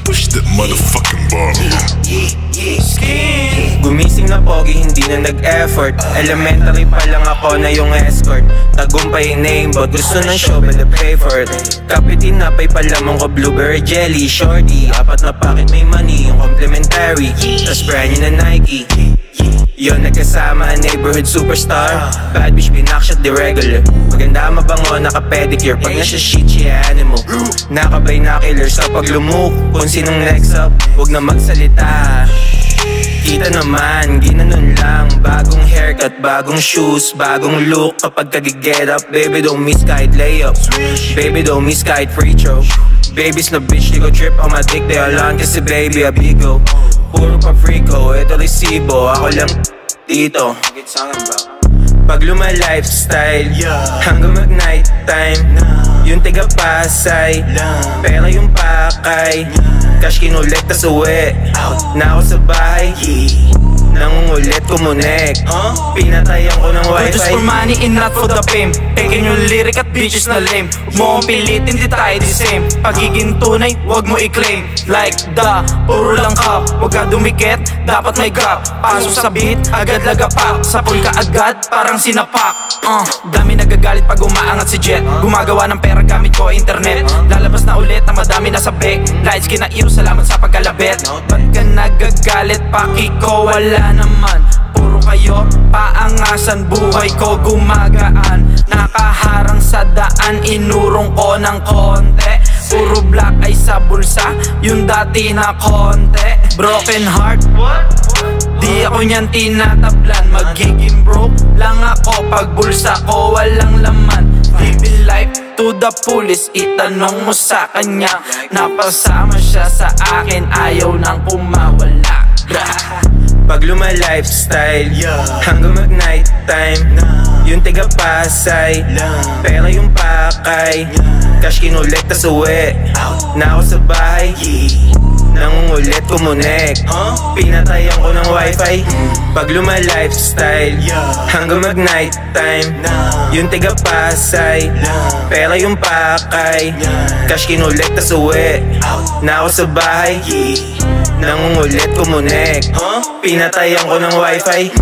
Push that motherfucking bar. Gumising na pogi, hindi na nag-effort. Elementary pa lang ako na yung escort. Tagumpay yung name, but gusto ng show, better pay for it. Kapitin na pa'y palamang ko, blueberry jelly. Shorty, apat na packet may money, yung complimentary. Tas brand new na Nike. Yon nagkasama, neighborhood superstar. Bad bitch, binakshot the regular. Maganda mabango, naka-pedicure. Pag nasa shit, she animal. Nakabay na killers kapag lumuk. Kung sinong next up, huwag na magsalita. Kita naman, ginanon lang. Bagong haircut, bagong shoes, bagong look. Kapag kag-get up, baby don't miss kahit layup. Baby don't miss kahit free throw. Baby's na bitch, di ko trip on my dick. They all on kasi baby, a bigo. Puro pa freako, ito resibo. Ako lang dito. Pag luma-lifestyle, hanggang mag-night time. Yung tiga Pasay, pera yung pakay. Cash kinulit, tas uwi na ako sa bahay. Nangungulit, kumunek. Pinatayan ko ng wifi. Just for money and not for the fame. Pekin yung lyric at bitches na lame. Mo kong pilitin, di tayo the same. Pagiging tunay, wag mo i-claim. Like the, puro lang cup. Wag ka dumikit, dapat may gap. Pasok sa beat, agad lagapak. Sapul ka agad, parang sinapak. Dami nagagalit pag umaangat si Jet. Gumagawa ng pera gamit ko internet. Lalabas na ulit na madami nasa bag. Lights kinairo, salamat sa pagkalabit. Ba't ka nagagalit, paki ko wala naman. Puro kayo paangasan, buhay ko gumagaan. Nakaharang sa daan, inurong ko ng konti. Puro black ay sa bulsa, yung dati na konti. Broken heart, di ako niyan tinatablan. Magiging broke lang ako pag bulsa ko walang laman. Living life to the fullest, itanong mo sa kanya. Napasama siya sa akin, ayaw nang pumawala. Pag luma-lifestyle, hanggang mag-night time. Yung tiga Pasay, pera yung pakay. Cash kinulit, tas uwi na ako sa bahay. Nangungulit, kumunek. Pinatayan ko ng wifi. Pag luma-lifestyle, hanggang mag-night time. Yung tiga Pasay, pera yung pakay. Cash kinulit, tas uwi na ako sa bahay. Nangungulit, kumunek. Pinatayan ko ng wifi.